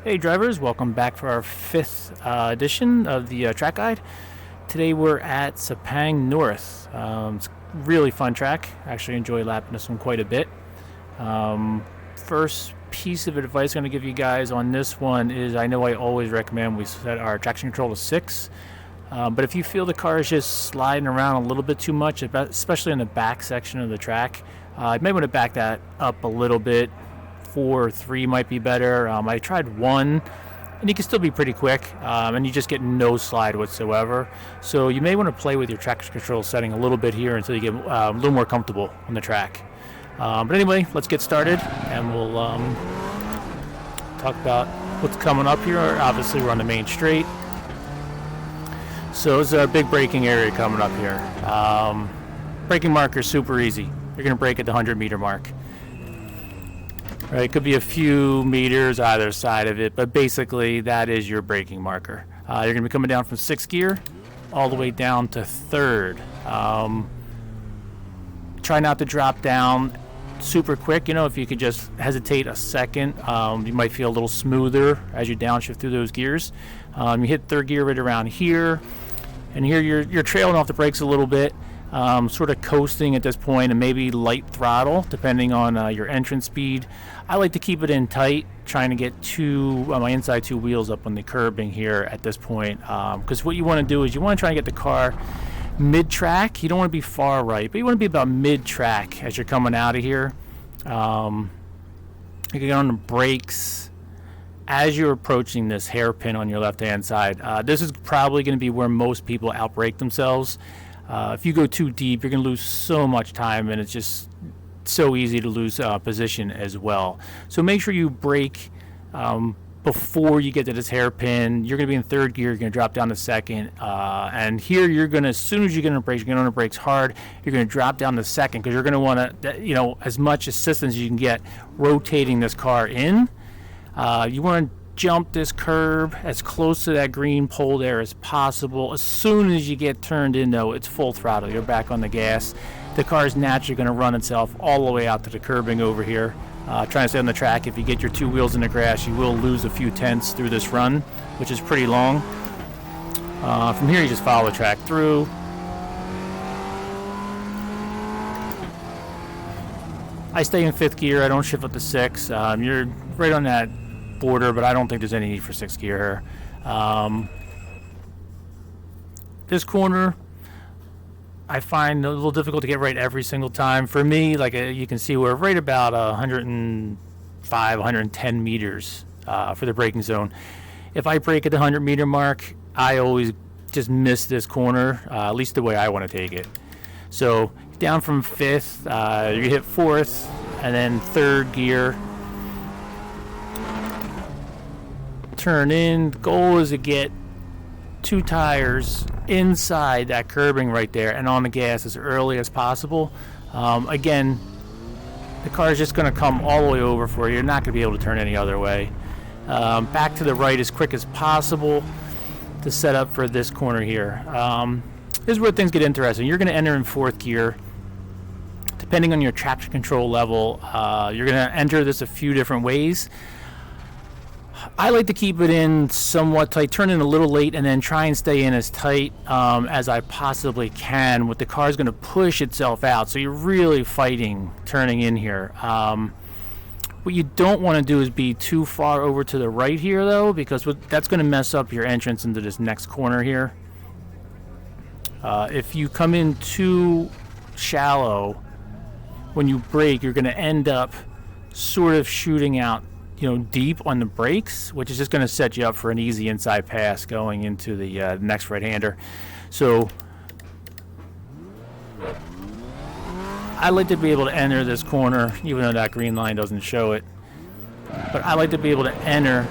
Hey drivers, welcome back for our fifth edition of the track guide. Today we're at Sepang North. It's a really fun track. Actually enjoy lapping this one quite a bit. First piece of advice I'm going to give you guys on this one is I know I always recommend we set our traction control to 6. But if you feel the car is just sliding around a little bit too much, especially in the back section of the track, you may want to back that up a little bit. 4 or 3 might be better. I tried 1, and you can still be pretty quick, and you just get no slide whatsoever. So you may want to play with your traction control setting a little bit here until you get a little more comfortable on the track. But anyway, let's get started, and we'll talk about what's coming up here. Obviously, we're on the main straight. So it's a big braking area coming up here. Braking marker is super easy. You're going to brake at the 100-meter mark. Right, it could be a few meters either side of it, but basically that is your braking marker. You're going to be coming down from 6th gear all the way down to 3rd. Try not to drop down super quick. You know, if you could just hesitate a second, you might feel a little smoother as you downshift through those gears. You hit 3rd gear right around here, and here you're trailing off the brakes a little bit. Sort of coasting at this point, and maybe light throttle depending on your entrance speed. I like to keep it in tight, trying to get my inside 2 wheels up on the curbing here at this point, because what you want to do is you want to try and get the car mid-track. You don't want to be far right, but you want to be about mid-track as you're coming out of here. You can get on the brakes as you're approaching this hairpin on your left-hand side. This is probably going to be where most people outbrake themselves. If you go too deep, you're going to lose so much time, and it's just so easy to lose position as well. So make sure you brake before you get to this hairpin. You're going to be in 3rd gear. You're going to drop down to 2nd. And here you're going to, as soon as you get on the brakes, you're going to on the brakes hard. You're going to drop down to 2nd because you're going to want to, as much assistance as you can get rotating this car in. You want to jump this curb as close to that green pole there as possible. As soon as you get turned in, though, it's full throttle. You're back on the gas. The car is naturally going to run itself all the way out to the curbing over here. Trying to stay on the track. If you get your 2 wheels in the grass, you will lose a few tenths through this run, which is pretty long. From here, you just follow the track through. I stay in 5th gear. I don't shift up to 6. You're right on that border, but I don't think there's any need for 6th gear here. This corner I find a little difficult to get right every single time. For me, like you can see, we're right about 105, 110 meters for the braking zone. If I brake at the 100-meter mark, I always just miss this corner, at least the way I want to take it. So down from 5th, you hit 4th, and then 3rd gear. Turn in. The goal is to get 2 tires inside that curbing right there and on the gas as early as possible. Again, the car is just going to come all the way over for you. You're not going to be able to turn any other way. Back to the right as quick as possible to set up for this corner here. This is where things get interesting. You're going to enter in 4th gear. Depending on your traction control level, you're going to enter this a few different ways. I like to keep it in somewhat tight, turn in a little late, and then try and stay in as tight as I possibly can. What the car is going to push itself out, so you're really fighting turning in here. What you don't want to do is be too far over to the right here, though, because that's going to mess up your entrance into this next corner here. If you come in too shallow, when you brake, you're going to end up sort of shooting out deep on the brakes, which is just going to set you up for an easy inside pass going into the next right-hander. So I like to be able to enter this corner, even though that green line doesn't show it. But I like to be able to enter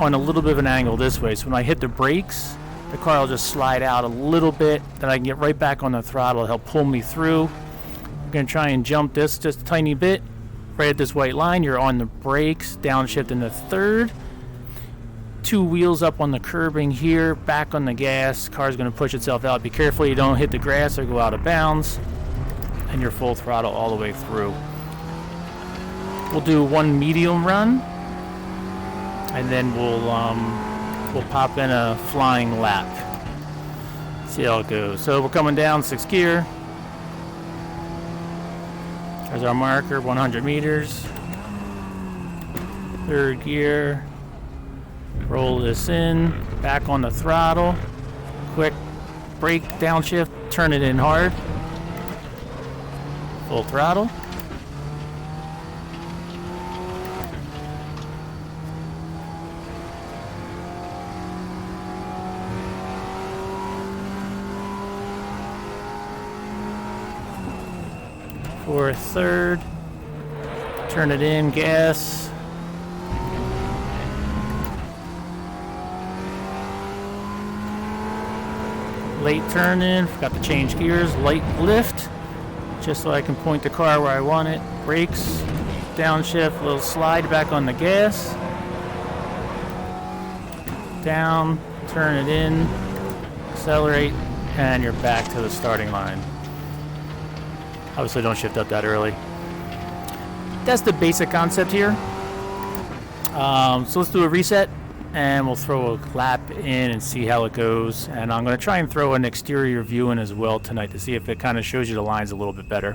on a little bit of an angle this way. So when I hit the brakes, the car will just slide out a little bit. Then I can get right back on the throttle. It'll help pull me through. I'm going to try and jump this just a tiny bit. Right at this white line, you're on the brakes, downshift into 3rd. 2 wheels up on the curbing here, back on the gas. Car's going to push itself out. Be careful you don't hit the grass or go out of bounds. And you're full throttle all the way through. We'll do 1 medium run. and then we'll pop in a flying lap. See how it goes. So we're coming down 6th gear. There's our marker, 100 meters. 3rd gear. Roll this in, back on the throttle. Quick brake, downshift, turn it in hard. Full throttle. For 3rd, turn it in, gas. Late turn in, forgot to change gears, light lift, just so I can point the car where I want it. Brakes, downshift, little slide back on the gas. Down, turn it in, accelerate, and you're back to the starting line. Obviously don't shift up that early. That's the basic concept here. So let's do a reset and we'll throw a lap in and see how it goes. And I'm going to try and throw an exterior view in as well tonight to see if it kind of shows you the lines a little bit better.